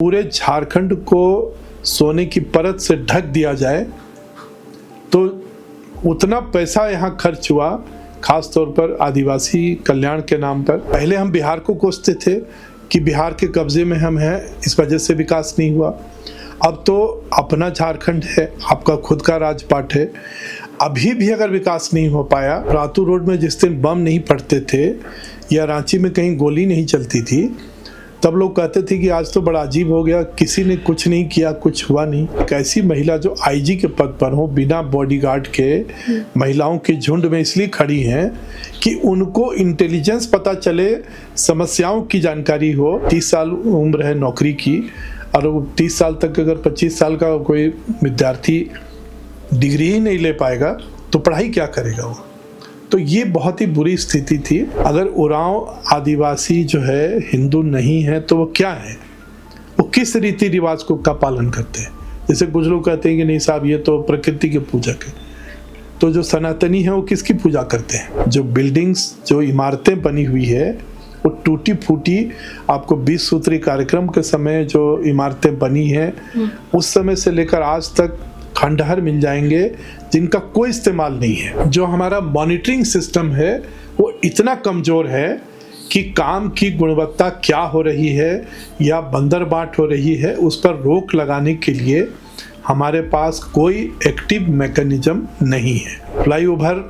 पूरे झारखंड को सोने की परत से ढक दिया जाए तो उतना पैसा यहाँ खर्च हुआ, खास तौर पर आदिवासी कल्याण के नाम पर। पहले हम बिहार को कोसते थे कि बिहार के कब्जे में हम हैं, इस वजह से विकास नहीं हुआ। अब तो अपना झारखंड है, आपका खुद का राजपाट है। अभी भी अगर विकास नहीं हो पाया, रातू रोड में जिस दिन बम नहीं फटते थे या रांची में कहीं गोली नहीं चलती थी, तब लोग कहते थे कि आज तो बड़ा अजीब हो गया, किसी ने कुछ नहीं किया, कुछ हुआ नहीं। कैसी महिला जो आईजी के पद पर हो, बिना बॉडीगार्ड के महिलाओं के झुंड में इसलिए खड़ी हैं कि उनको इंटेलिजेंस पता चले, समस्याओं की जानकारी हो। 30 साल उम्र है नौकरी की, और 30 साल तक अगर 25 साल का कोई विद्यार्थी डिग्री ही नहीं ले पाएगा तो पढ़ाई क्या करेगा वो। तो ये बहुत ही बुरी स्थिति थी। अगर उरांव आदिवासी जो है हिंदू नहीं है तो वो क्या है, वो किस रीति रिवाज को का पालन करते हैं। जैसे कुछ लोग कहते हैं कि नहीं साहब ये तो प्रकृति के पूजक है, तो जो सनातनी है वो किसकी पूजा करते हैं। जो बिल्डिंग्स, जो इमारतें बनी हुई है वो टूटी फूटी, आपको 20 सूत्री कार्यक्रम के समय जो इमारतें बनी है उस समय से लेकर आज तक खंडहर मिल जाएंगे जिनका कोई इस्तेमाल नहीं है। जो हमारा मॉनिटरिंग सिस्टम है वो इतना कमजोर है कि काम की गुणवत्ता क्या हो रही है या बंदरबाट हो रही है उस पर रोक लगाने के लिए हमारे पास कोई एक्टिव मैकेनिज्म नहीं है। फ्लाईओवर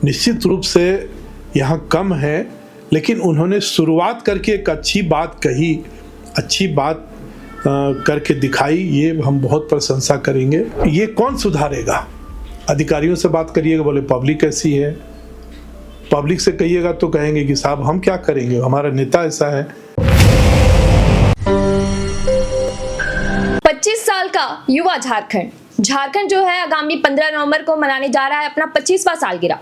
निश्चित रूप से यहाँ कम है, लेकिन उन्होंने शुरुआत करके एक अच्छी बात कही, अच्छी बात करके दिखाई, ये हम बहुत प्रशंसा करेंगे। ये कौन सुधारेगा? अधिकारियों से बात करिएगा, बोले पब्लिक ऐसी है। पब्लिक से कहिएगा तो कहेंगे कि साहब हम क्या करेंगे, हमारा नेता ऐसा है। 25 साल का युवा झारखंड जो है आगामी 15 नवंबर को मनाने जा रहा है अपना 25वां सालगिरह।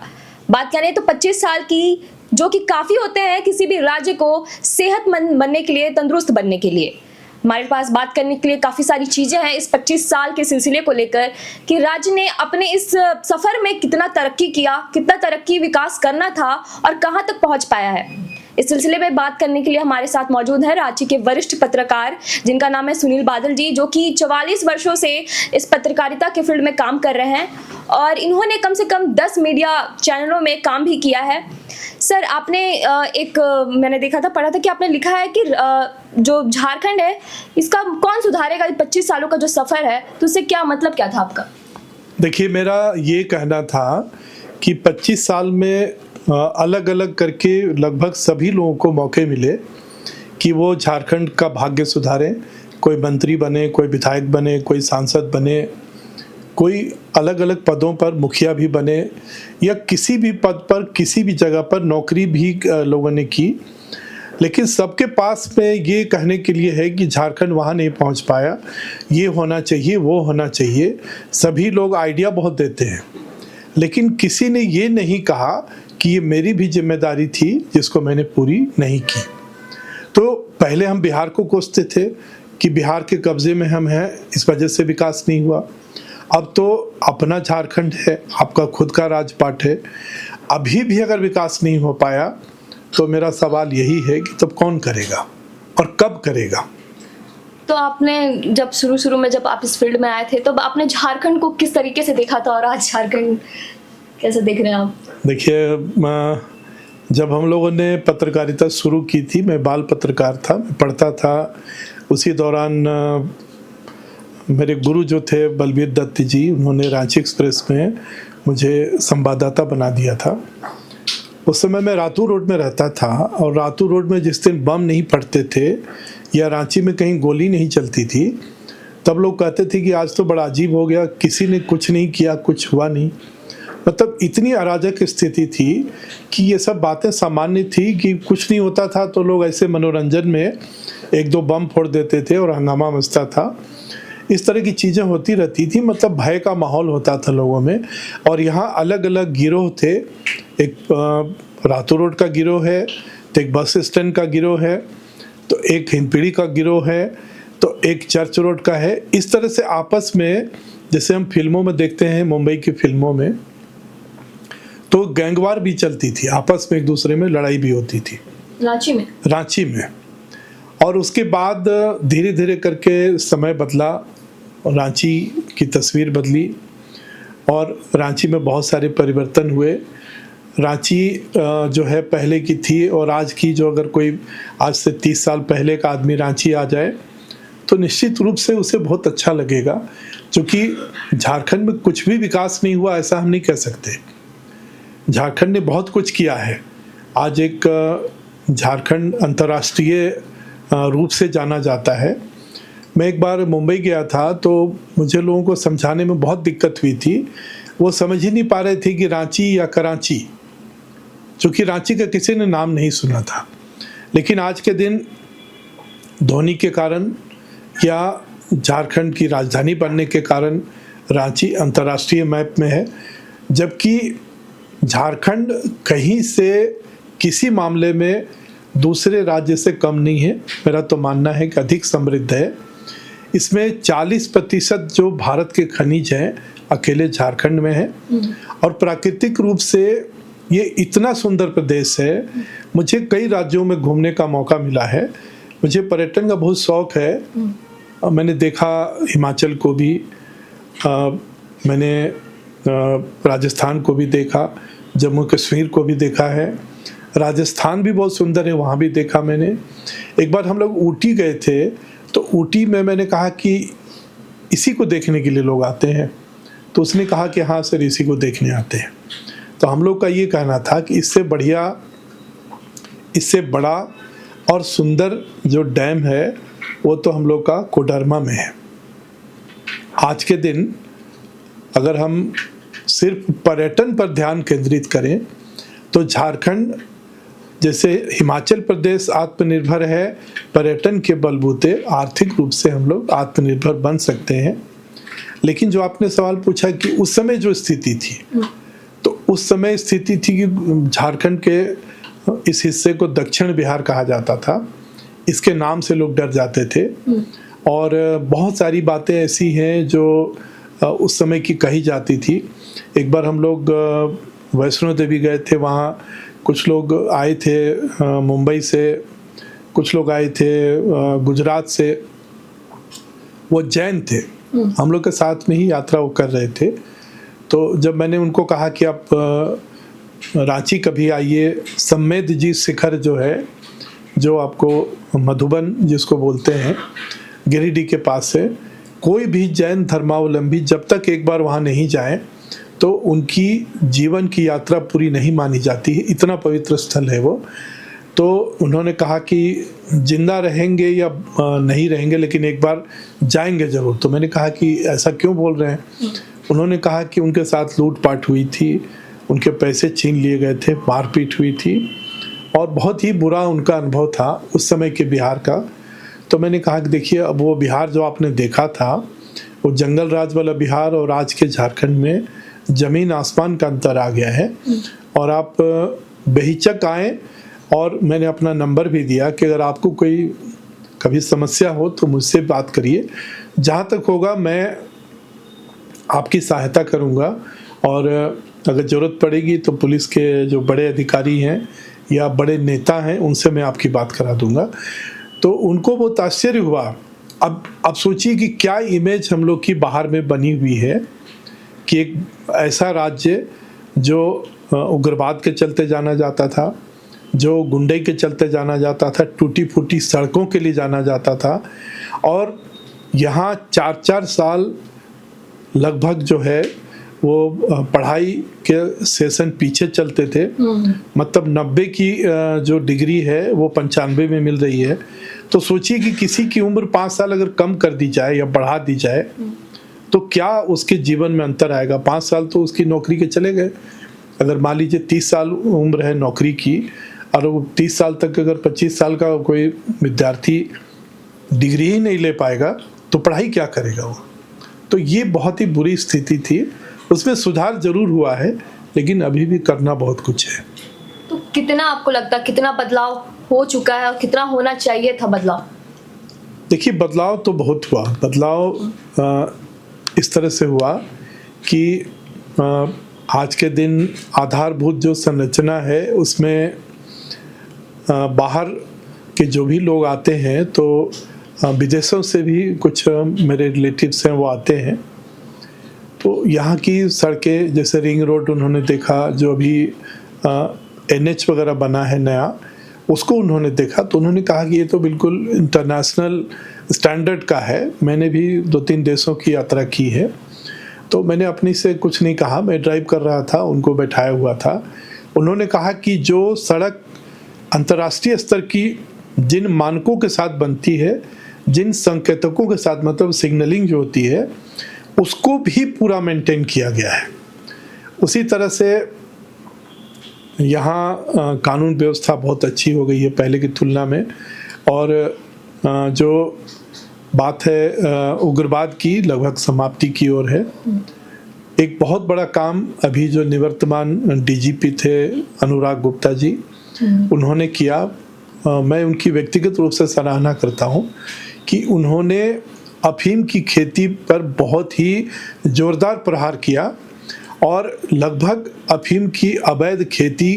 बात करें तो 25 साल की, जो कि काफी होते हैं किसी भी राज्य को सेहतमंद बनने के लिए, तंदुरुस्त बनने के लिए। हमारे पास बात करने के लिए काफी सारी चीजें हैं इस 25 साल के सिलसिले को लेकर कि राज्य ने अपने इस सफर में कितना तरक्की किया, कितना तरक्की विकास करना था और कहां तक पहुंच पाया है। इस सिलसिले में बात करने के लिए हमारे साथ मौजूद है रांची के वरिष्ठ पत्रकार जिनका नाम है सुनील बादल जी, जो कि 44 वर्षों से इस पत्रकारिता के फील्ड में काम कर रहे हैं और इन्होंने कम से कम 10 मीडिया चैनलों में काम भी किया है। सर, आपने मैंने देखा था, पढ़ा था कि आपने लिखा है कि जो झारखंड है इसका कौन सुधारेगा, 25 सालों का जो सफर है, तो उससे क्या मतलब क्या था आपका? देखिए, मेरा ये कहना था कि 25 साल में अलग अलग करके लगभग सभी लोगों को मौके मिले कि वो झारखंड का भाग्य सुधारें। कोई मंत्री बने, कोई विधायक बने, कोई सांसद बने, कोई अलग अलग पदों पर मुखिया भी बने, या किसी भी पद पर किसी भी जगह पर नौकरी भी लोगों ने की। लेकिन सबके पास में ये कहने के लिए है कि झारखंड वहाँ नहीं पहुँच पाया, ये होना चाहिए, वो होना चाहिए। सभी लोग आइडिया बहुत देते हैं, लेकिन किसी ने ये नहीं कहा कि ये मेरी भी जिम्मेदारी थी जिसको मैंने पूरी नहीं की। तो पहले हम बिहार को कोसते थे कि बिहार के कब्जे में हम हैं, इस वजह से विकास नहीं हुआ। अब तो अपना झारखंड है, आपका खुद का राजपाट है। अभी भी अगर विकास नहीं हो पाया तो मेरा सवाल यही है कि तब कौन करेगा और कब करेगा। तो आपने जब शुरू में जब आप इस फील्ड में आए थे तो आपने झारखंड को किस तरीके से देखा था और आज झारखंड कैसे देख रहे हैं आप? देखिए, जब हम लोगों ने पत्रकारिता शुरू की थी, मैं बाल पत्रकार था, मैं पढ़ता था। उसी दौरान मेरे गुरु जो थे बलबीर दत्त जी, उन्होंने रांची एक्सप्रेस में मुझे संवाददाता बना दिया था। उस समय मैं रातू रोड में रहता था, और रातू रोड में जिस दिन बम नहीं फटते थे या रांची में कहीं गोली नहीं चलती थी, तब लोग कहते थे कि आज तो बड़ा अजीब हो गया, किसी ने कुछ नहीं किया, कुछ हुआ नहीं। मतलब इतनी अराजक स्थिति थी कि ये सब बातें सामान्य थी कि कुछ नहीं होता था तो लोग ऐसे मनोरंजन में 1-2 बम फोड़ देते थे और हंगामा मचता था। इस तरह की चीज़ें होती रहती थी, मतलब भय का माहौल होता था लोगों में। और यहाँ अलग अलग गिरोह थे, एक रातू रोड का गिरोह है, तो एक बस स्टैंड का गिरोह है, तो एक हिंदपीढ़ी का गिरोह है, तो एक चर्च रोड का है। इस तरह से आपस में, जैसे हम फिल्मों में देखते हैं, मुंबई की फिल्मों में, तो गैंगवार भी चलती थी, आपस में एक दूसरे में लड़ाई भी होती थी रांची में। और उसके बाद धीरे धीरे करके समय बदला, रांची की तस्वीर बदली और रांची में बहुत सारे परिवर्तन हुए। रांची जो है पहले की थी और आज की, जो अगर कोई आज से 30 साल पहले का आदमी रांची आ जाए तो निश्चित रूप से उसे बहुत अच्छा लगेगा, क्योंकि झारखंड में कुछ भी विकास नहीं हुआ ऐसा हम नहीं कह सकते। झारखंड ने बहुत कुछ किया है। आज एक झारखंड अंतर्राष्ट्रीय रूप से जाना जाता है। मैं एक बार मुंबई गया था तो मुझे लोगों को समझाने में बहुत दिक्कत हुई थी। वो समझ ही नहीं पा रहे थे कि रांची या कराची, क्योंकि रांची का किसी ने नाम नहीं सुना था। लेकिन आज के दिन धोनी के कारण या झारखंड की राजधानी बनने के कारण रांची अंतर्राष्ट्रीय मैप में है, जबकि झारखंड कहीं से किसी मामले में दूसरे राज्य से कम नहीं है। मेरा तो मानना है कि अधिक समृद्ध है। इसमें 40% जो भारत के खनिज हैं अकेले झारखंड में है और प्राकृतिक रूप से ये इतना सुंदर प्रदेश है। मुझे कई राज्यों में घूमने का मौका मिला है। मुझे पर्यटन का बहुत शौक है। मैंने देखा हिमाचल को भी, मैंने राजस्थान को भी देखा, जम्मू कश्मीर को भी देखा है, राजस्थान भी बहुत सुंदर है, वहाँ भी देखा मैंने। एक बार हम लोग ऊटी गए थे तो ऊटी में मैंने कहा कि इसी को देखने के लिए लोग आते हैं, तो उसने कहा कि हाँ सर इसी को देखने आते हैं। तो हम लोग का ये कहना था कि इससे बढ़िया, इससे बड़ा और सुंदर जो डैम है वो तो हम लोग का कोडरमा में है। आज के दिन अगर हम सिर्फ पर्यटन पर ध्यान केंद्रित करें तो झारखंड जैसे हिमाचल प्रदेश आत्मनिर्भर है, पर्यटन के बलबूते आर्थिक रूप से हम लोग आत्मनिर्भर बन सकते हैं। लेकिन जो आपने सवाल पूछा कि उस समय जो स्थिति थी, तो उस समय स्थिति थी कि झारखंड के इस हिस्से को दक्षिण बिहार कहा जाता था। इसके नाम से लोग डर जाते थे और बहुत सारी बातें ऐसी हैं जो उस समय की कही जाती थी। एक बार हम लोग वैष्णो देवी गए थे, वहाँ कुछ लोग आए थे मुंबई से, कुछ लोग आए थे गुजरात से, वो जैन थे, हम लोग के साथ में ही यात्रा वो कर रहे थे। तो जब मैंने उनको कहा कि आप रांची कभी आइए, सम्मेद जी शिखर जो है, जो आपको मधुबन जिसको बोलते हैं, गिरिडीह के पास है, कोई भी जैन धर्मावलंबी जब तक एक बार वहाँ नहीं जाए तो उनकी जीवन की यात्रा पूरी नहीं मानी जाती है, इतना पवित्र स्थल है वो। तो उन्होंने कहा कि जिंदा रहेंगे या नहीं रहेंगे लेकिन एक बार जाएंगे ज़रूर। तो मैंने कहा कि ऐसा क्यों बोल रहे हैं? उन्होंने कहा कि उनके साथ लूटपाट हुई थी, उनके पैसे छीन लिए गए थे, मारपीट हुई थी और बहुत ही बुरा उनका अनुभव था उस समय के बिहार का। तो मैंने कहा कि देखिए, अब वो बिहार जो आपने देखा था, वो जंगल राज वाला बिहार और आज के झारखंड में ज़मीन आसमान का अंतर आ गया है। और आप बेहिचक आएँ, और मैंने अपना नंबर भी दिया कि अगर आपको कोई कभी समस्या हो तो मुझसे बात करिए, जहाँ तक होगा मैं आपकी सहायता करूँगा। और अगर ज़रूरत पड़ेगी तो पुलिस के जो बड़े अधिकारी हैं या बड़े नेता हैं उनसे मैं आपकी बात करा दूँगा। तो उनको बहुत आश्चर्य हुआ। अब सोचिए कि क्या इमेज हम लोग की बाहर में बनी हुई है कि एक ऐसा राज्य जो उग्रवाद के चलते जाना जाता था, जो गुंडे के चलते जाना जाता था, टूटी फूटी सड़कों के लिए जाना जाता था, और यहाँ 4-4 साल लगभग जो है वो पढ़ाई के सेशन पीछे चलते थे। मतलब 90 की जो डिग्री है वो 95 में मिल रही है। तो सोचिए कि किसी की उम्र 5 साल अगर कम कर दी जाए या बढ़ा दी जाए तो क्या उसके जीवन में अंतर आएगा। 5 साल तो उसकी नौकरी के चले गए। अगर मान लीजिए 30 साल उम्र है नौकरी की, और वो 30 साल तक अगर 25 साल का कोई विद्यार्थी डिग्री ही नहीं ले पाएगा तो पढ़ाई क्या करेगा वो। तो ये बहुत ही बुरी स्थिति थी। उसमें सुधार जरूर हुआ है लेकिन अभी भी करना बहुत कुछ है। तो कितना आपको लगता है कितना बदलाव हो चुका है और कितना होना चाहिए था बदलाव? देखिए, बदलाव तो बहुत हुआ। बदलाव इस तरह से हुआ कि आज के दिन आधारभूत जो संरचना है उसमें बाहर कि जो भी लोग आते हैं तो विदेशों से भी कुछ मेरे रिलेटिव्स हैं वो आते हैं, तो यहाँ की सड़कें जैसे रिंग रोड उन्होंने देखा, जो अभी NH वगैरह बना है नया, उसको उन्होंने देखा तो उन्होंने कहा कि ये तो बिल्कुल इंटरनेशनल स्टैंडर्ड का है। मैंने भी 2-3 देशों की यात्रा की है, तो मैंने अपनी से कुछ नहीं कहा, मैं ड्राइव कर रहा था, उनको बैठाया हुआ था। उन्होंने कहा कि जो सड़क अंतर्राष्ट्रीय स्तर की जिन मानकों के साथ बनती है, जिन संकेतकों के साथ, मतलब सिग्नलिंग जो होती है, उसको भी पूरा मेंटेन किया गया है। उसी तरह से यहाँ कानून व्यवस्था बहुत अच्छी हो गई है पहले की तुलना में। और जो बात है उग्रवाद की, लगभग समाप्ति की ओर है। एक बहुत बड़ा काम अभी जो निवर्तमान DGP थे अनुराग गुप्ता जी, उन्होंने किया। मैं उनकी व्यक्तिगत रूप से सराहना करता हूँ कि उन्होंने अफीम की खेती पर बहुत ही जोरदार प्रहार किया और लगभग अफीम की अवैध खेती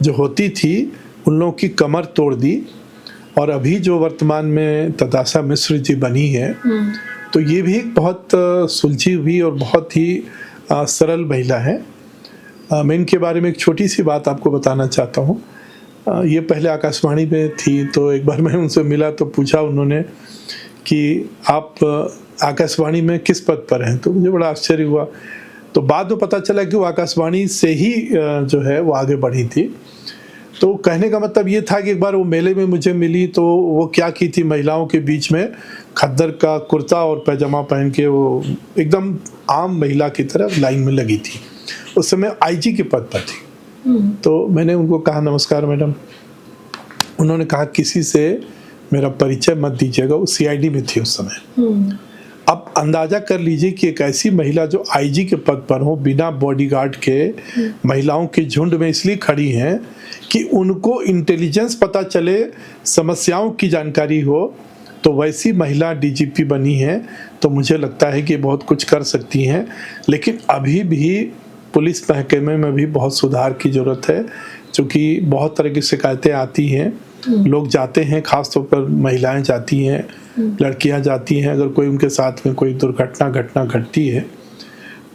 जो होती थी उन लोगों की कमर तोड़ दी। और अभी जो वर्तमान में तताशा मिश्र जी बनी है, तो ये भी एक बहुत सुलझी हुई और बहुत ही सरल महिला है। मैं इनके बारे में एक छोटी सी बात आपको बताना चाहता हूँ। ये पहले आकाशवाणी में थी, तो एक बार मैं उनसे मिला तो पूछा उन्होंने कि आप आकाशवाणी में किस पद पर हैं, तो मुझे बड़ा आश्चर्य हुआ। तो बाद में पता चला कि वो आकाशवाणी से ही जो है वो आगे बढ़ी थी। तो कहने का मतलब ये था कि एक बार वो मेले में मुझे मिली, तो वो क्या की थी, महिलाओं के बीच में खद्दर का कुर्ता और पैजामा पहन के वो एकदम आम महिला की तरह लाइन में लगी थी। उस समय IG के पद पर थी। तो मैंने उनको कहा नमस्कार मैडम। उन्होंने कहा किसी से मेरा परिचय मत दीजिएगा, वो CID में थी उस समय। अब अंदाजा कर लीजिए कि एक ऐसी महिला जो IG के पद पर हो, बिना बॉडीगार्ड के महिलाओं के झुंड में इसलिए खड़ी हैं कि उनको इंटेलिजेंस पता चले, समस्याओं की जानकारी हो, तो वैसी महिला DGP बनी है। तो मुझे लगता है कि बहुत कुछ कर सकती हैं। लेकिन अभी भी पुलिस महकमे में भी बहुत सुधार की ज़रूरत है, क्योंकि बहुत तरह की शिकायतें आती हैं। लोग जाते हैं, खासतौर पर महिलाएं जाती हैं, लड़कियां जाती हैं, अगर कोई उनके साथ में कोई घटना घटती है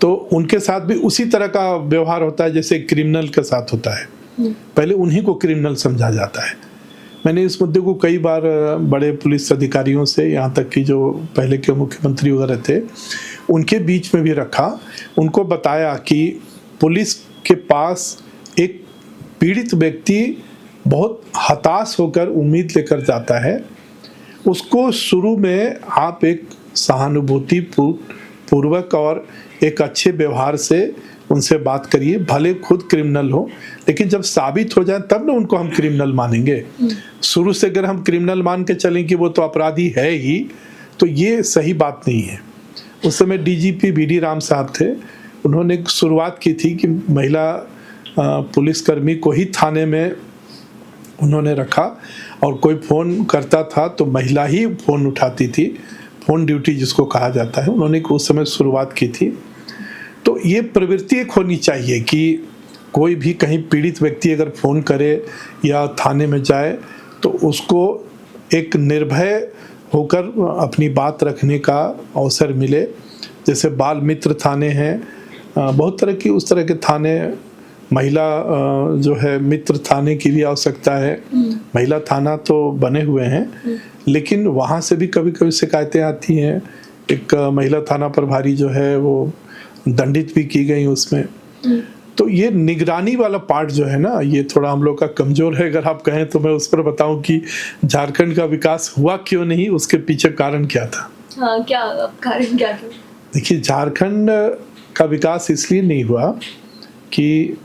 तो उनके साथ भी उसी तरह का व्यवहार होता है जैसे क्रिमिनल के साथ होता है। पहले उन्हीं को क्रिमिनल समझा जाता है। मैंने इस मुद्दे को कई बार बड़े पुलिस अधिकारियों से, यहाँ तक कि जो पहले के मुख्यमंत्री वगैरह थे, उनके बीच में भी रखा। उनको बताया कि पुलिस के पास एक पीड़ित व्यक्ति बहुत हताश होकर उम्मीद लेकर जाता है। उसको शुरू में आप एक सहानुभूति पूर्वक और एक अच्छे व्यवहार से उनसे बात करिए, भले खुद क्रिमिनल हो, लेकिन जब साबित हो जाए तब ना उनको हम क्रिमिनल मानेंगे। शुरू से अगर हम क्रिमिनल मान के चलें कि वो तो अपराधी है ही, तो ये सही बात नहीं है। उस समय DGP BD राम साहब थे, उन्होंने एक शुरुआत की थी कि महिला पुलिसकर्मी को ही थाने में उन्होंने रखा और कोई फ़ोन करता था तो महिला ही फ़ोन उठाती थी, फ़ोन ड्यूटी जिसको कहा जाता है। उन्होंने उस समय शुरुआत की थी। तो ये प्रवृत्ति एक होनी चाहिए कि कोई भी कहीं पीड़ित व्यक्ति अगर फ़ोन करे या थाने में जाए तो उसको एक निर्भय होकर अपनी बात रखने का अवसर मिले। जैसे बाल मित्र थाने हैं, बहुत तरह की उस तरह के थाने, महिला जो है मित्र थाने की भी आवश्यकता है। महिला थाना तो बने हुए हैं, लेकिन वहाँ से भी कभी कभी शिकायतें आती हैं। एक महिला थाना प्रभारी जो है वो दंडित भी की गई उसमें। तो ये निगरानी वाला पार्ट जो है ना, ये थोड़ा हम लोग का कमजोर है। अगर आप कहें तो मैं उस पर बताऊं कि झारखंड का विकास हुआ क्यों नहीं, उसके पीछे कारण क्या था। हाँ, क्या कारण क्या था? देखिए, झारखंड का विकास इसलिए नहीं हुआ कि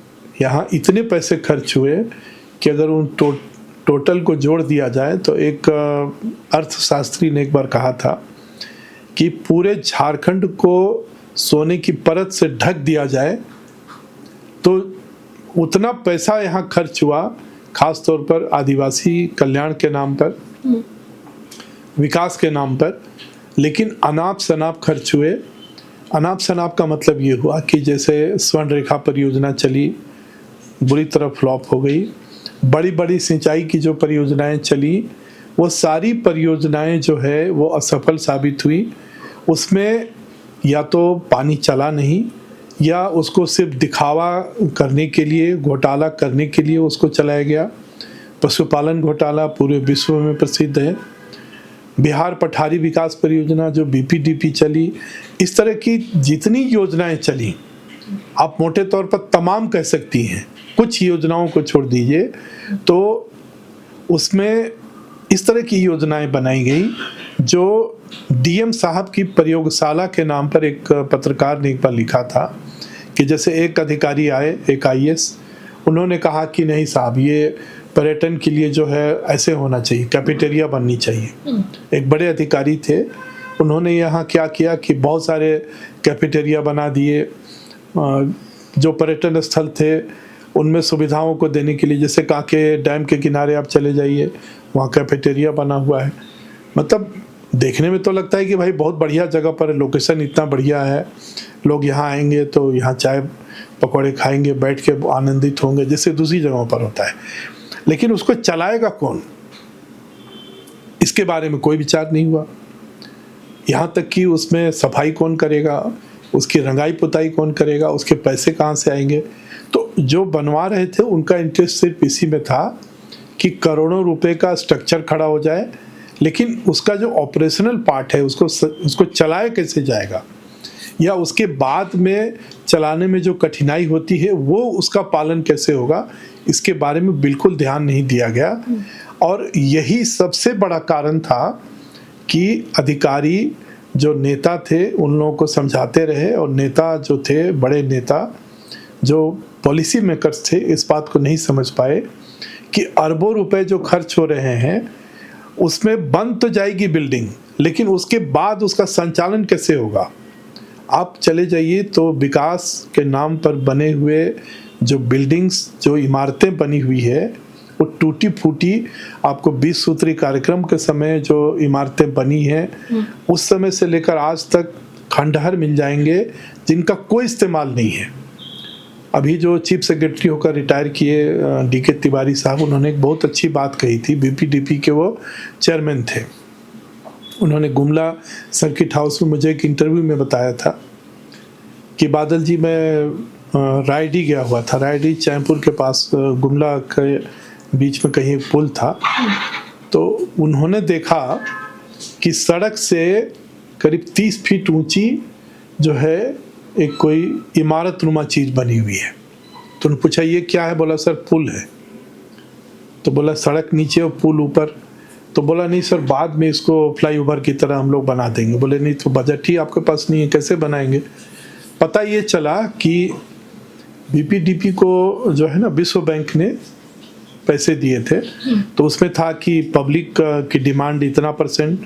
यहाँ इतने पैसे खर्च हुए कि अगर उन टोटल को जोड़ दिया जाए तो एक अर्थशास्त्री ने एक बार कहा था कि पूरे झारखंड को सोने की परत से ढक दिया जाए तो उतना पैसा यहाँ खर्च हुआ, खास तौर पर आदिवासी कल्याण के नाम पर, विकास के नाम पर, लेकिन अनाप शनाप खर्च हुए। अनाप शनाप का मतलब ये हुआ कि जैसे स्वर्ण रेखा परियोजना चली, बुरी तरह फ्लॉप हो गई। बड़ी बड़ी सिंचाई की जो परियोजनाएं चली, वो सारी परियोजनाएं जो है वो असफल साबित हुई। उसमें या तो पानी चला नहीं, या उसको सिर्फ दिखावा करने के लिए, घोटाला करने के लिए उसको चलाया गया। पशुपालन घोटाला पूरे विश्व में प्रसिद्ध है। बिहार पठारी विकास परियोजना जो बीपीडीपी चली, इस तरह की जितनी योजनाएं चली, आप मोटे तौर पर तमाम कह सकती हैं, कुछ योजनाओं को छोड़ दीजिए तो उसमें इस तरह की योजनाएं बनाई गई जो डीएम साहब की प्रयोगशाला के नाम पर एक पत्रकार ने एक बार लिखा था कि जैसे एक अधिकारी आए, एक आईएएस, उन्होंने कहा कि नहीं साहब, ये पर्यटन के लिए जो है ऐसे होना चाहिए, कैफेटेरिया बननी चाहिए। एक बड़े अधिकारी थे, उन्होंने यहाँ क्या किया कि बहुत सारे कैफेटेरिया बना दिए। जो पर्यटन स्थल थे उनमें सुविधाओं को देने के लिए, जैसे कांके डैम के किनारे आप चले जाइए, वहाँ कैफेटेरिया बना हुआ है। मतलब देखने में तो लगता है कि भाई बहुत बढ़िया जगह पर, लोकेशन इतना बढ़िया है, लोग यहाँ आएंगे तो यहाँ चाय पकौड़े खाएंगे, बैठ के आनंदित होंगे, जैसे दूसरी जगहों पर होता है। लेकिन उसको चलाएगा कौन, इसके बारे में कोई विचार नहीं हुआ। यहाँ तक कि उसमें सफाई कौन करेगा, उसकी रंगाई पुताई कौन करेगा, उसके पैसे कहाँ से आएंगे। तो जो बनवा रहे थे उनका इंटरेस्ट सिर्फ इसी में था कि करोड़ों रुपए का स्ट्रक्चर खड़ा हो जाए, लेकिन उसका जो ऑपरेशनल पार्ट है, उसको चलाया कैसे जाएगा, या उसके बाद में चलाने में जो कठिनाई होती है वो उसका पालन कैसे होगा, इसके बारे में बिल्कुल ध्यान नहीं दिया गया। और यही सबसे बड़ा कारण था कि अधिकारी जो नेता थे उन लोगों को समझाते रहे, और नेता जो थे, बड़े नेता जो पॉलिसी मेकर्स थे, इस बात को नहीं समझ पाए कि अरबों रुपए जो खर्च हो रहे हैं उसमें बन तो जाएगी बिल्डिंग, लेकिन उसके बाद उसका संचालन कैसे होगा। आप चले जाइए तो विकास के नाम पर बने हुए जो बिल्डिंग्स, जो इमारतें बनी हुई है, वो टूटी फूटी, आपको 20 सूत्री कार्यक्रम के समय जो इमारतें बनी हैं उस समय से लेकर आज तक खंडहर मिल जाएंगे जिनका कोई इस्तेमाल नहीं है। अभी जो चीफ सेक्रेटरी होकर रिटायर किए डीके तिवारी साहब, उन्होंने एक बहुत अच्छी बात कही थी। बीपीडीपी के वो चेयरमैन थे। उन्होंने गुमला सर्किट हाउस में मुझे एक इंटरव्यू में बताया था कि बादल जी, मैं रायडी गया हुआ था, रायडी चैनपुर के पास गुमला के बीच में कहीं एक पुल था, तो उन्होंने देखा कि सड़क से करीब 30 फीट ऊंची जो है एक कोई इमारत नुमा चीज बनी हुई है। तो उन्होंने पूछा ये क्या है, बोला सर पुल है। तो बोला सड़क नीचे और पुल ऊपर। तो बोला नहीं सर, बाद में इसको फ्लाईओवर की तरह हम लोग बना देंगे। बोले नहीं, तो बजट ही आपके पास नहीं है, कैसे बनाएंगे। पता ये चला कि बीपीडीपी को जो है ना, विश्व बैंक ने पैसे दिए थे, तो उसमें था कि पब्लिक की डिमांड इतना %,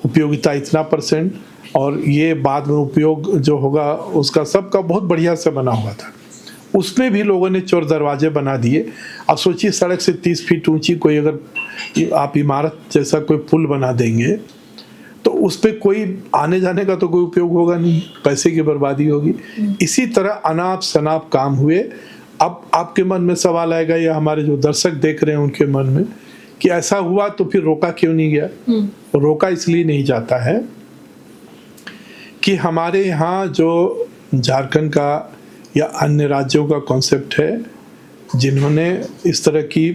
उपयोगिता इतना %, और ये बाद में उपयोग जो होगा उसका सबका बहुत बढ़िया से बना हुआ था। उसमें भी लोगों ने चोर दरवाजे बना दिए। अब सोचिए, सड़क से 30 फीट ऊंची कोई अगर आप इमारत जैसा कोई पुल बना देंगे तो उस पर कोई आने जाने का तो कोई उपयोग होगा नहीं, पैसे की बर्बादी होगी। इसी तरह अनाप शनाप काम हुए। अब आपके मन में सवाल आएगा, या हमारे जो दर्शक देख रहे हैं उनके मन में, कि ऐसा हुआ तो फिर रोका क्यों नहीं गया। रोका इसलिए नहीं जाता है कि हमारे यहाँ जो झारखंड का या अन्य राज्यों का कॉन्सेप्ट है, जिन्होंने इस तरह की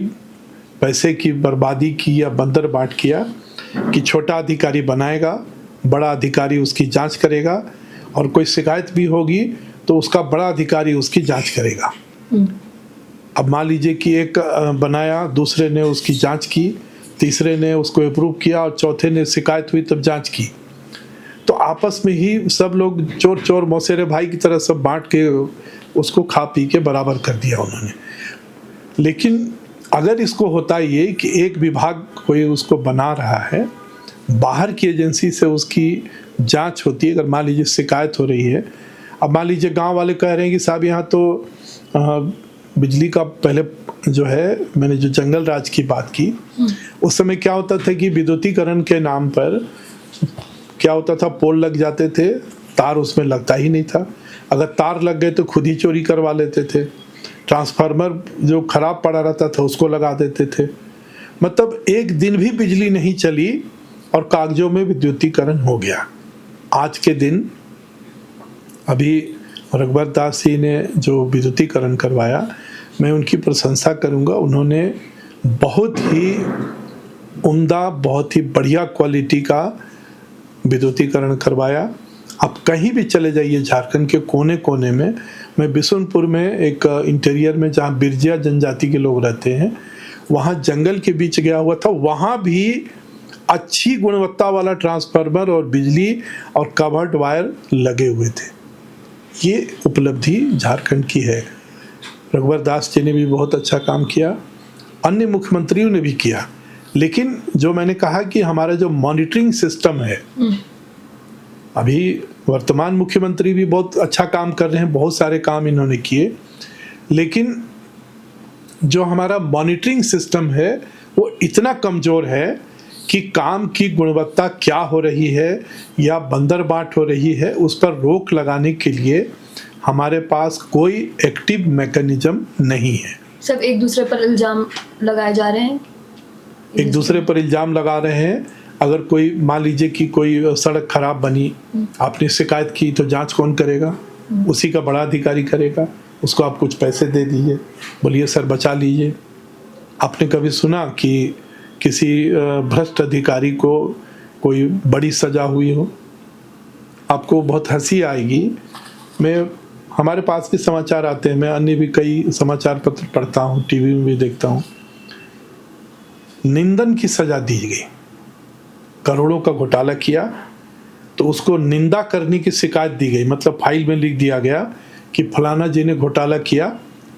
पैसे की बर्बादी की या बंदर बाट किया, कि छोटा अधिकारी बनाएगा, बड़ा अधिकारी उसकी जांच करेगा, और कोई शिकायत भी होगी तो उसका बड़ा अधिकारी उसकी जांच करेगा। अब मान लीजिए कि एक बनाया, दूसरे ने उसकी जांच की, तीसरे ने उसको अप्रूव किया, और चौथे ने शिकायत हुई तब जांच की। तो आपस में ही सब लोग चोर चोर मौसेरे भाई की तरह सब बांट के उसको खा पी के बराबर कर दिया उन्होंने। लेकिन अगर इसको होता ये कि एक विभाग कोई उसको बना रहा है, बाहर की एजेंसी से उसकी जांच होती है, अगर मान लीजिए शिकायत हो रही है, अब मान लीजिए गांव वाले कह रहे हैं कि साहब यहाँ तो बिजली का पहले जो है, मैंने जो जंगल राज की बात की, उस समय क्या होता था कि विद्युतीकरण के नाम पर क्या होता था, पोल लग जाते थे, तार उसमें लगता ही नहीं था। अगर तार लग गए तो खुद ही चोरी करवा लेते थे। ट्रांसफार्मर जो खराब पड़ा रहता था उसको लगा देते थे। मतलब एक दिन भी बिजली नहीं चली और कागजों में विद्युतीकरण हो गया। आज के दिन अभी रघुवर दास जी ने जो विद्युतीकरण करवाया, मैं उनकी प्रशंसा करूंगा। उन्होंने बहुत ही उम्दा, बहुत ही बढ़िया क्वालिटी का विद्युतीकरण करवाया। आप कहीं भी चले जाइए झारखंड के कोने कोने में, मैं बिशुनपुर में एक इंटीरियर में जहाँ बिरजिया जनजाति के लोग रहते हैं, वहाँ जंगल के बीच गया हुआ था, वहाँ भी अच्छी गुणवत्ता वाला ट्रांसफार्मर और बिजली और कवर्ड वायर लगे हुए थे। ये उपलब्धि झारखंड की है। रघुवर दास जी ने भी बहुत अच्छा काम किया, अन्य मुख्यमंत्रियों ने भी किया। लेकिन जो मैंने कहा कि हमारा जो मॉनिटरिंग सिस्टम है, अभी वर्तमान मुख्यमंत्री भी बहुत अच्छा काम कर रहे हैं, बहुत सारे काम इन्होंने किए, लेकिन जो हमारा मॉनिटरिंग सिस्टम है वो इतना कमज़ोर है कि काम की गुणवत्ता क्या हो रही है या बंदरबाट हो रही है, उस पर रोक लगाने के लिए हमारे पास कोई एक्टिव मैकेनिज्म नहीं है। सब एक दूसरे पर इल्ज़ाम लगाए जा रहे हैं, एक दूसरे पर इल्ज़ाम लगा रहे हैं। अगर कोई मान लीजिए कि कोई सड़क खराब बनी, आपने शिकायत की तो जांच कौन करेगा? उसी का बड़ा अधिकारी करेगा। उसको आप कुछ पैसे दे दीजिए, बोलिए सर बचा लीजिए। आपने कभी सुना कि किसी भ्रष्ट अधिकारी को कोई बड़ी सजा हुई हो? आपको बहुत हंसी आएगी। हमारे पास भी समाचार आते हैं, मैं अन्य भी कई समाचार पत्र पढ़ता हूँ, टीवी में भी देखता हूँ। निंदन की सजा दी गई, करोड़ों का घोटाला किया तो उसको निंदा करने की शिकायत दी गई, मतलब फाइल में लिख दिया गया कि फलाना जी ने घोटाला किया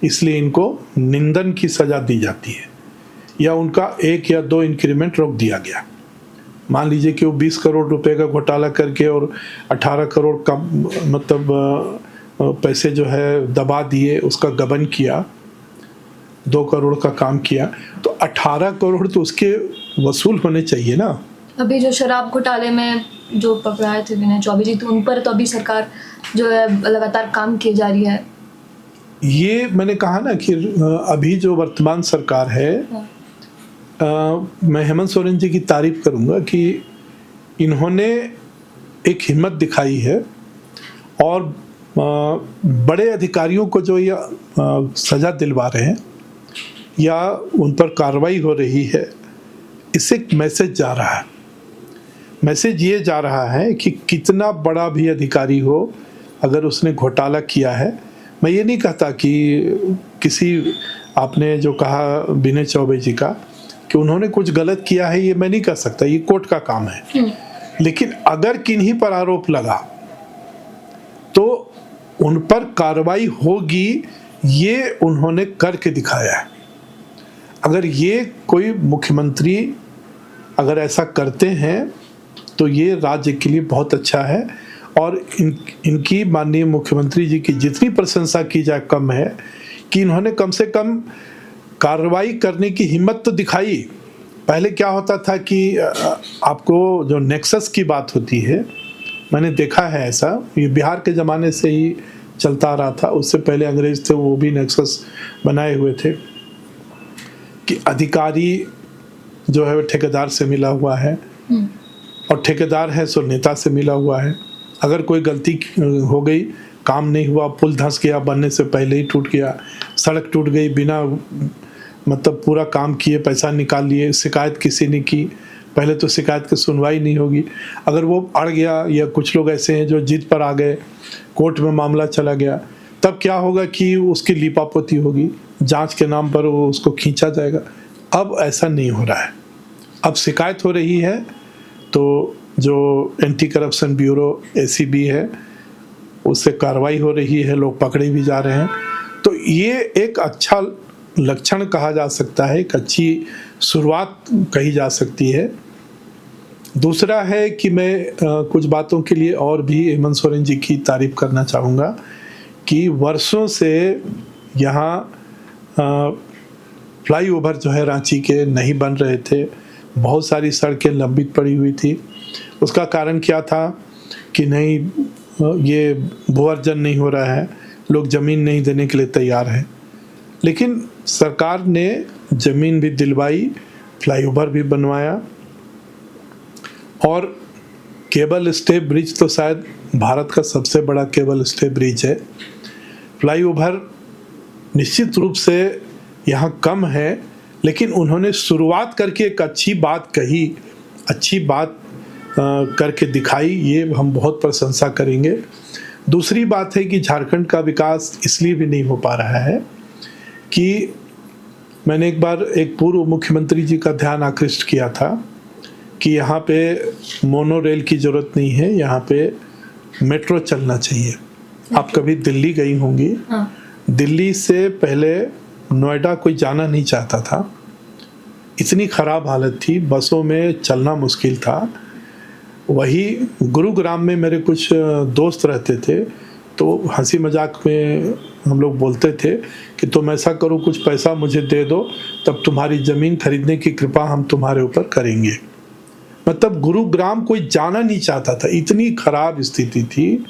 इसलिए इनको निंदन की सजा दी जाती है, या उनका 1 या 2 इंक्रीमेंट रोक दिया गया। मान लीजिए कि वो 20 करोड़ रुपए का घोटाला करके और 18 करोड़ का मतलब पैसे जो है दबा दिए, उसका गबन किया, 2 करोड़ का काम किया, तो 18 करोड़ तो उसके वसूल होने चाहिए ना। अभी जो शराब घोटाले में जो पकड़ाए थे विनय चौबे जी, तो उन पर तो अभी सरकार जो है लगातार काम की जा रही है। ये मैंने कहा ना कि अभी जो वर्तमान सरकार है, मैं हेमंत सोरेन जी की तारीफ करूंगा कि इन्होंने एक हिम्मत दिखाई है और बड़े अधिकारियों को जो ये सजा दिलवा रहे हैं या उन पर कार्रवाई हो रही है, इससे एक मैसेज जा रहा है। मैसेज ये जा रहा है कि कितना बड़ा भी अधिकारी हो, अगर उसने घोटाला किया है, मैं ये नहीं कहता कि किसी, आपने जो कहा विनय चौबे जी का कि उन्होंने कुछ गलत किया है, ये मैं नहीं कह सकता, ये कोर्ट का काम है। लेकिन अगर किन्हीं पर आरोप लगा तो उन पर कार्रवाई होगी, ये उन्होंने करके दिखाया है। अगर ये कोई मुख्यमंत्री अगर ऐसा करते हैं तो ये राज्य के लिए बहुत अच्छा है। और इनकी माननीय मुख्यमंत्री जी की जितनी प्रशंसा की जाए कम है कि इन्होंने कम से कम कार्रवाई करने की हिम्मत तो दिखाई। पहले क्या होता था कि आपको जो नेक्सस की बात होती है, मैंने देखा है ऐसा, ये बिहार के ज़माने से ही चलता आ रहा था, उससे पहले अंग्रेज थे वो भी नेक्सस बनाए हुए थे कि अधिकारी जो है वो ठेकेदार से मिला हुआ है और ठेकेदार है सो नेता से मिला हुआ है। अगर कोई गलती हो गई, काम नहीं हुआ, पुल धंस गया, बनने से पहले ही टूट गया, सड़क टूट गई, बिना मतलब पूरा काम किए पैसा निकाल लिए, शिकायत किसी ने की, पहले तो शिकायत की सुनवाई नहीं होगी। अगर वो अड़ गया, या कुछ लोग ऐसे हैं जो जिद पर आ गए, कोर्ट में मामला चला गया, तब क्या होगा कि उसकी लीपापोती होगी, जांच के नाम पर वो उसको खींचा जाएगा। अब ऐसा नहीं हो रहा है। अब शिकायत हो रही है तो जो एंटी करप्शन ब्यूरो ACB है उससे कार्रवाई हो रही है, लोग पकड़े भी जा रहे हैं। तो ये एक अच्छा लक्षण कहा जा सकता है, एक अच्छी शुरुआत कही जा सकती है। दूसरा है कि मैं कुछ बातों के लिए और भी हेमंत सोरेन जी की तारीफ करना चाहूँगा कि वर्षों से यहाँ फ्लाईओवर जो है रांची के नहीं बन रहे थे, बहुत सारी सड़कें लंबित पड़ी हुई थी। उसका कारण क्या था कि नहीं, ये भू अर्जन नहीं हो रहा है, लोग ज़मीन नहीं देने के लिए तैयार हैं। लेकिन सरकार ने जमीन भी दिलवाई, फ्लाईओवर भी बनवाया, और केबल स्टे ब्रिज तो शायद भारत का सबसे बड़ा केबल स्टे ब्रिज है। फ्लाईओवर निश्चित रूप से यहाँ कम है, लेकिन उन्होंने शुरुआत करके एक अच्छी बात कही, अच्छी बात करके दिखाई, ये हम बहुत प्रशंसा करेंगे। दूसरी बात है कि झारखंड का विकास इसलिए भी नहीं हो पा रहा है कि मैंने एक बार एक पूर्व मुख्यमंत्री जी का ध्यान आकृष्ट किया था कि यहाँ पे मोनो रेल की ज़रूरत नहीं है, यहाँ पे मेट्रो चलना चाहिए। आप कभी दिल्ली गई होंगी? हाँ। दिल्ली से पहले नोएडा कोई जाना नहीं चाहता था, इतनी ख़राब हालत थी, बसों में चलना मुश्किल था। वही गुरुग्राम में मेरे कुछ दोस्त रहते थे, तो हंसी मजाक में हम लोग बोलते थे कि तुम ऐसा करो, कुछ पैसा मुझे दे दो, तब तुम्हारी ज़मीन खरीदने की कृपा हम तुम्हारे ऊपर करेंगे। मतलब गुरुग्राम कोई जाना नहीं चाहता था, इतनी खराब स्थिति थी,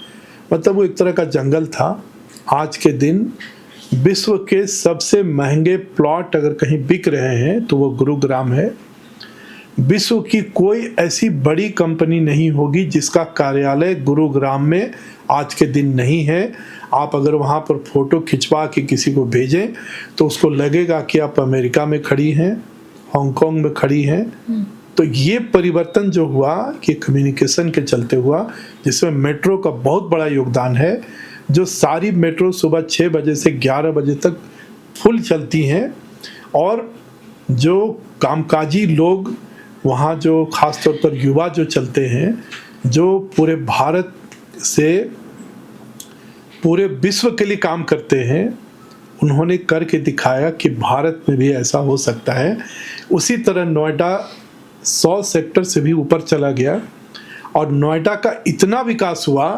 मतलब वो एक तरह का जंगल था। आज के दिन विश्व के सबसे महंगे प्लॉट अगर कहीं बिक रहे हैं तो वो गुरुग्राम है। विश्व की कोई ऐसी बड़ी कंपनी नहीं होगी जिसका कार्यालय गुरुग्राम में आज के दिन नहीं है। आप अगर वहाँ पर फोटो खिंचवा के किसी को भेजें तो उसको लगेगा कि आप अमेरिका में खड़ी हैं, हांगकांग में खड़ी हैं। तो ये परिवर्तन जो हुआ कि कम्युनिकेशन के चलते हुआ, जिसमें मेट्रो का बहुत बड़ा योगदान है। जो सारी मेट्रो सुबह 6 बजे से 11 बजे तक फुल चलती हैं, और जो कामकाजी लोग वहाँ, जो ख़ास तौर पर युवा जो चलते हैं, जो पूरे भारत से पूरे विश्व के लिए काम करते हैं, उन्होंने करके दिखाया कि भारत में भी ऐसा हो सकता है। उसी तरह नोएडा 100 सेक्टर से भी ऊपर चला गया, और नोएडा का इतना विकास हुआ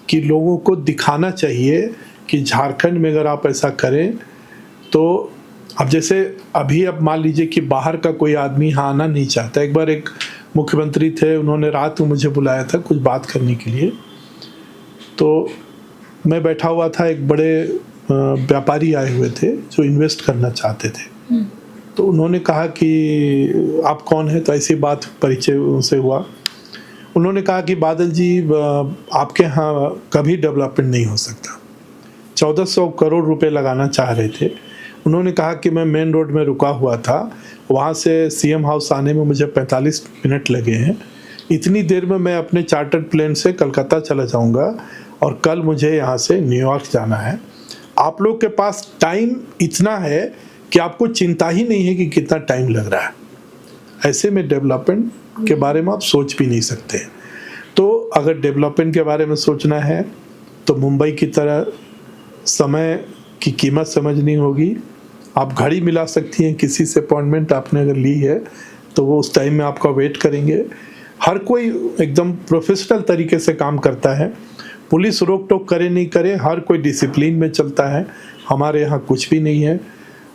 कि लोगों को दिखाना चाहिए कि झारखंड में अगर आप ऐसा करें तो, अब जैसे अभी अब मान लीजिए कि बाहर का कोई आदमी यहाँ आना नहीं चाहता। एक बार एक मुख्यमंत्री थे, उन्होंने रात में मुझे बुलाया था कुछ बात करने के लिए, तो मैं बैठा हुआ था, एक बड़े व्यापारी आए हुए थे जो इन्वेस्ट करना चाहते थे। तो उन्होंने कहा कि आप कौन हैं, तो ऐसी बात परिचय उनसे हुआ। उन्होंने कहा कि बादल जी, आपके यहाँ कभी डेवलपमेंट नहीं हो सकता। 1400 करोड़ रुपए लगाना चाह रहे थे। उन्होंने कहा कि मैं मेन रोड में रुका हुआ था, वहाँ से सीएम हाउस आने में मुझे 45 मिनट लगे हैं। इतनी देर में मैं अपने चार्टर्ड प्लेन से कलकत्ता चला जाऊँगा, और कल मुझे यहाँ से न्यूयॉर्क जाना है। आप लोग के पास टाइम इतना है कि आपको चिंता ही नहीं है कि कितना टाइम लग रहा है। ऐसे में डेवलपमेंट के बारे में आप सोच भी नहीं सकते। तो अगर डेवलपमेंट के बारे में सोचना है तो मुंबई की तरह समय की कीमत समझनी होगी। आप घड़ी मिला सकती हैं, किसी से अपॉइंटमेंट आपने अगर ली है तो वो उस टाइम में आपका वेट करेंगे। हर कोई एकदम प्रोफेशनल तरीके से काम करता है। पुलिस रोक टोक करे नहीं करे, हर कोई डिसिप्लिन में चलता है। हमारे यहाँ कुछ भी नहीं है।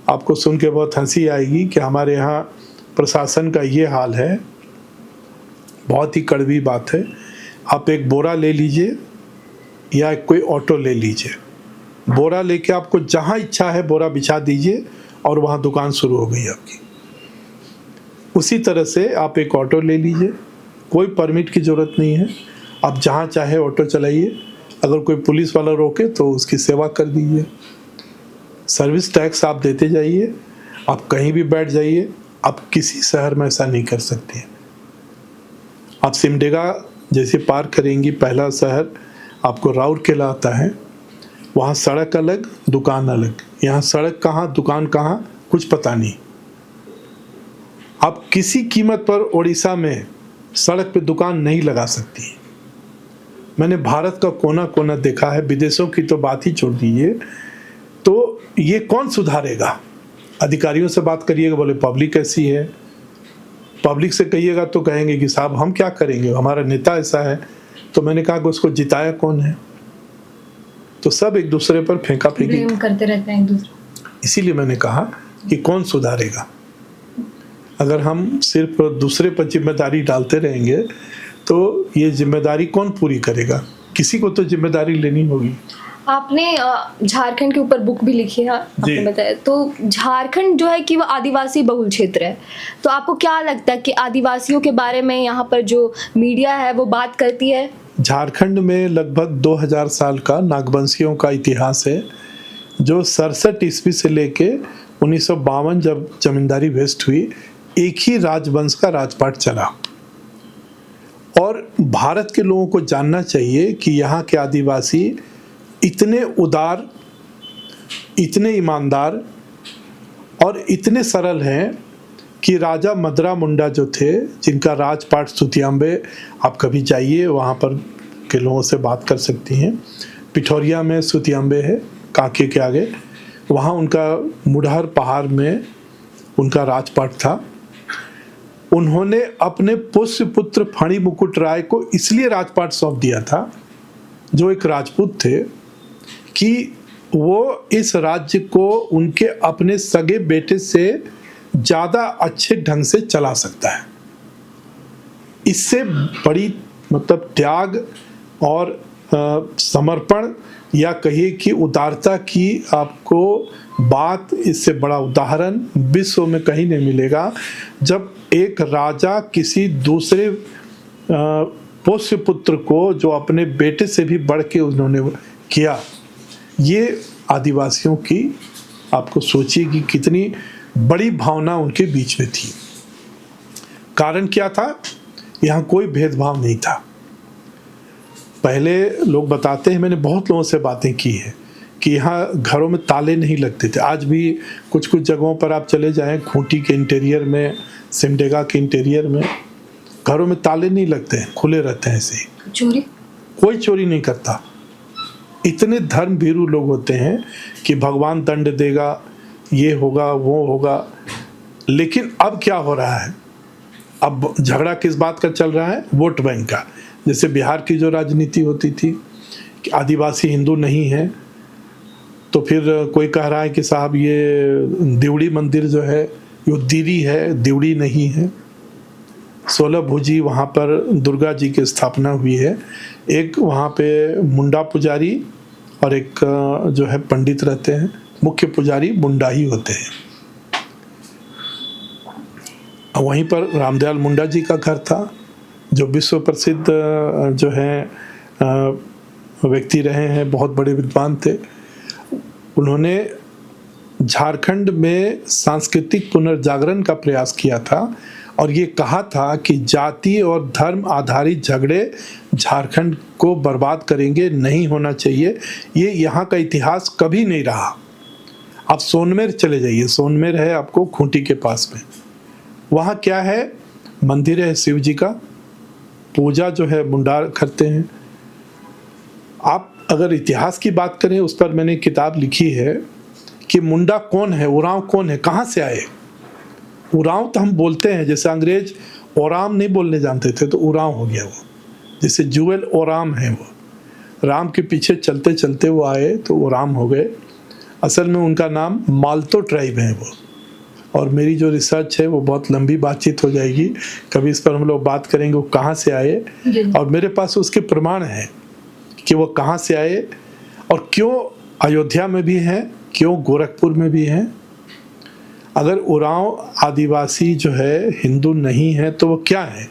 आपको सुन के बहुत हंसी आएगी कि हमारे यहाँ प्रशासन का ये हाल है। बहुत ही कड़वी बात है। आप एक बोरा ले लीजिए या कोई ऑटो ले लीजिए, बोरा लेके आपको जहाँ इच्छा है बोरा बिछा दीजिए और वहाँ दुकान शुरू हो गई आपकी। उसी तरह से आप एक ऑटो ले लीजिए, कोई परमिट की ज़रूरत नहीं है, आप जहाँ चाहे ऑटो चलाइए। अगर कोई पुलिस वाला रोके तो उसकी सेवा कर दीजिए। सर्विस टैक्स आप देते जाइए, आप कहीं भी बैठ जाइए। आप किसी शहर में ऐसा नहीं कर सकते। आप सिमडेगा जैसे पार करेंगी, पहला शहर आपको राउरकेला आता है। वहाँ सड़क अलग, दुकान अलग। यहाँ सड़क कहाँ, दुकान कहाँ, कुछ पता नहीं। आप किसी कीमत पर उड़ीसा में सड़क पे दुकान नहीं लगा सकती। मैंने भारत का कोना कोना देखा है, विदेशों की तो बात ही छोड़ दीजिए। तो ये कौन सुधारेगा? अधिकारियों से बात करिएगा, बोले पब्लिक ऐसी है। पब्लिक से कहिएगा तो कहेंगे कि साहब हम क्या करेंगे, हमारा नेता ऐसा है। तो मैंने कहा कि उसको जिताया कौन है? तो सब एक दूसरे पर फेंका फेंकी करते रहते हैं एक दूसरे। इसीलिए मैंने कहा कि कौन सुधारेगा? अगर हम सिर्फ दूसरे पर जिम्मेदारी डालते रहेंगे तो ये जिम्मेदारी कौन पूरी करेगा? किसी को तो जिम्मेदारी लेनी होगी। आपने झारखंड के ऊपर बुक भी लिखी है, आपने जी। बताया। तो झारखंड जो है कि वो आदिवासी बहुल क्षेत्र है, तो आपको क्या लगता है कि आदिवासियों के बारे में यहाँ पर जो मीडिया है वो बात करती है? झारखंड में लगभग 2000 साल का नागवंशियों का इतिहास है, जो 67 ईस्वी से लेके 1952 जब जमींदारी वेस्ट हुई, एक ही राजवंश का राजपाट चला। और भारत के लोगों को जानना चाहिए कि यहाँ के आदिवासी इतने उदार, इतने ईमानदार और इतने सरल हैं कि राजा मदरा मुंडा जो थे, जिनका राजपाट सुतियांबे, आप कभी जाइए वहाँ पर के लोगों से बात कर सकती हैं। पिठौरिया में सुतियांबे है, कांके के आगे, वहाँ उनका मुढ़हर पहाड़ में उनका राजपाट था। उन्होंने अपने पुष्य पुत्र फणी मुकुट राय को इसलिए राजपाट सौंप दिया था, जो एक राजपूत थे, कि वो इस राज्य को उनके अपने सगे बेटे से ज़्यादा अच्छे ढंग से चला सकता है। इससे बड़ी मतलब त्याग और समर्पण या कहिए कि उदारता की आपको बात, इससे बड़ा उदाहरण विश्व में कहीं नहीं मिलेगा। जब एक राजा किसी दूसरे पोष्य पुत्र को, जो अपने बेटे से भी बढ़ के उन्होंने किया, ये आदिवासियों की, आपको सोचिए कि कितनी बड़ी भावना उनके बीच में थी। कारण क्या था? यहाँ कोई भेदभाव नहीं था। पहले लोग बताते हैं, मैंने बहुत लोगों से बातें की है, कि यहाँ घरों में ताले नहीं लगते थे। आज भी कुछ कुछ जगहों पर आप चले जाएं, खूंटी के इंटीरियर में, सिमडेगा के इंटीरियर में घरों में ताले नहीं लगते हैं, खुले रहते हैं ऐसे ही। चोरी? कोई चोरी नहीं करता। इतने धर्म भीरू लोग होते हैं कि भगवान दंड देगा, ये होगा, वो होगा। लेकिन अब क्या हो रहा है? अब झगड़ा किस बात का चल रहा है? वोट बैंक का। जैसे बिहार की जो राजनीति होती थी कि आदिवासी हिंदू नहीं है, तो फिर कोई कह रहा है कि साहब ये दिवड़ी मंदिर जो है वो दिरी है, दिवड़ी नहीं है। 16 भुजी वहाँ पर दुर्गा जी की स्थापना हुई है। एक वहाँ पे मुंडा पुजारी और एक जो है पंडित रहते हैं, मुख्य पुजारी मुंडा ही होते हैं। वहीं पर रामदयाल मुंडा जी का घर था, जो विश्व प्रसिद्ध जो है व्यक्ति रहे हैं, बहुत बड़े विद्वान थे। उन्होंने झारखंड में सांस्कृतिक पुनर्जागरण का प्रयास किया था और ये कहा था कि जाति और धर्म आधारित झगड़े झारखंड को बर्बाद करेंगे, नहीं होना चाहिए। ये यहाँ का इतिहास कभी नहीं रहा। आप सोनमेर चले जाइए, सोनमेर है आपको खूंटी के पास में, वहाँ क्या है? मंदिर है शिव जी का, पूजा जो है मुंडा करते हैं। आप अगर इतिहास की बात करें, उस पर मैंने किताब लिखी है कि मुंडा कौन है, उरांव कौन है, कहाँ से आए। उरांव तो हम बोलते हैं, जैसे अंग्रेज ओराम नहीं बोलने जानते थे तो उरांव हो गया वो। जैसे जुएल ओराम है, वो राम के पीछे चलते चलते वो आए तो ओराम हो गए। असल में उनका नाम माल्तो ट्राइब है वो। और मेरी जो रिसर्च है वो बहुत लंबी बातचीत हो जाएगी, कभी इस पर हम लोग बात करेंगे वो कहाँ से आए, और मेरे पास उसके प्रमाण हैं कि वो कहाँ से आए और क्यों अयोध्या में भी हैं, क्यों गोरखपुर में भी हैं। अगर उरांव आदिवासी जो है हिंदू नहीं है तो वो क्या है?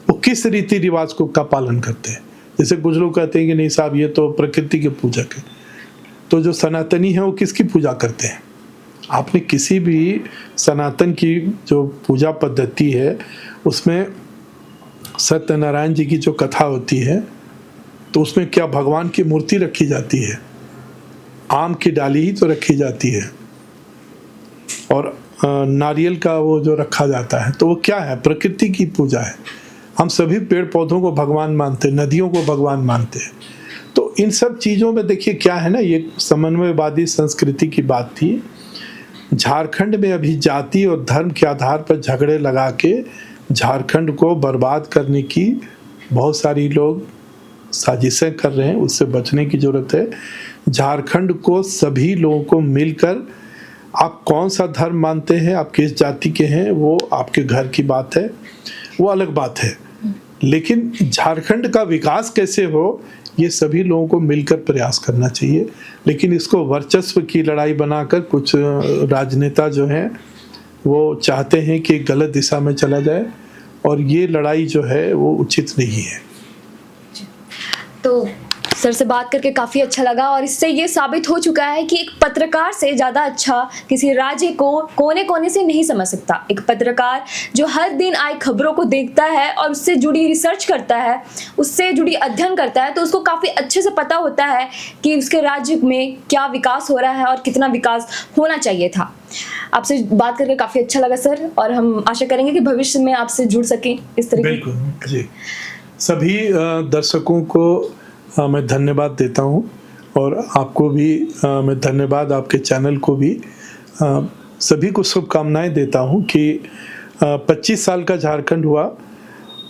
वो किस रीति रिवाज को का पालन करते हैं? जैसे कुछ लोग कहते हैं कि नहीं साहब ये तो प्रकृति के पूजक है, तो जो सनातनी है वो किसकी पूजा करते हैं? आपने किसी भी सनातन की जो पूजा पद्धति है उसमें सत्यनारायण जी की जो कथा होती है तो उसमें क्या भगवान की मूर्ति रखी जाती है? आम की डाली ही तो रखी जाती है और नारियल का वो जो रखा जाता है, तो वो क्या है? प्रकृति की पूजा है। हम सभी पेड़ पौधों को भगवान मानते हैं, नदियों को भगवान मानते हैं। तो इन सब चीज़ों में देखिए क्या है ना, ये समन्वयवादी संस्कृति की बात थी। झारखंड में अभी जाति और धर्म के आधार पर झगड़े लगा के झारखंड को बर्बाद करने की बहुत सारी लोग साजिशें कर रहे हैं, उससे बचने की ज़रूरत है। झारखंड को सभी लोगों को मिलकर, आप कौन सा धर्म मानते हैं, आप किस जाति के हैं, वो आपके घर की बात है, वो अलग बात है। लेकिन झारखंड का विकास कैसे हो, ये सभी लोगों को मिलकर प्रयास करना चाहिए। लेकिन इसको वर्चस्व की लड़ाई बनाकर कुछ राजनेता जो हैं वो चाहते हैं कि गलत दिशा में चला जाए, और ये लड़ाई जो है वो उचित नहीं है। तो सर से बात करके काफ़ी अच्छा लगा, और इससे ये साबित हो चुका है कि एक पत्रकार से ज़्यादा अच्छा किसी राज्य को कोने कोने से नहीं समझ सकता। एक पत्रकार जो हर दिन आई खबरों को देखता है और उससे जुड़ी रिसर्च करता है, उससे जुड़ी अध्ययन करता है, तो उसको काफ़ी अच्छे से पता होता है कि उसके राज्य में क्या विकास हो रहा है और कितना विकास होना चाहिए था। आपसे बात करके काफ़ी अच्छा लगा सर, और हम आशा करेंगे कि भविष्य में आपसे जुड़ सकें इस तरीके। बिल्कुल जी। सभी दर्शकों को मैं धन्यवाद देता हूं, और आपको भी मैं धन्यवाद, आपके चैनल को भी सभी को शुभकामनाएं देता हूं कि 25 साल का झारखंड हुआ,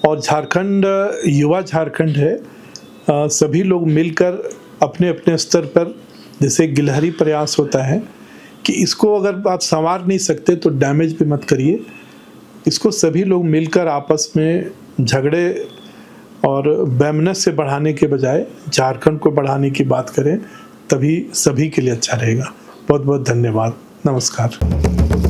और झारखंड युवा झारखंड है। सभी लोग मिलकर अपने अपने स्तर पर, जैसे गिलहरी प्रयास होता है कि इसको अगर आप संवार नहीं सकते तो डैमेज भी मत करिए। इसको सभी लोग मिलकर आपस में झगड़े और वैमनस्य से बढ़ाने के बजाय झारखंड को बढ़ाने की बात करें, तभी सभी के लिए अच्छा रहेगा। बहुत बहुत धन्यवाद। नमस्कार।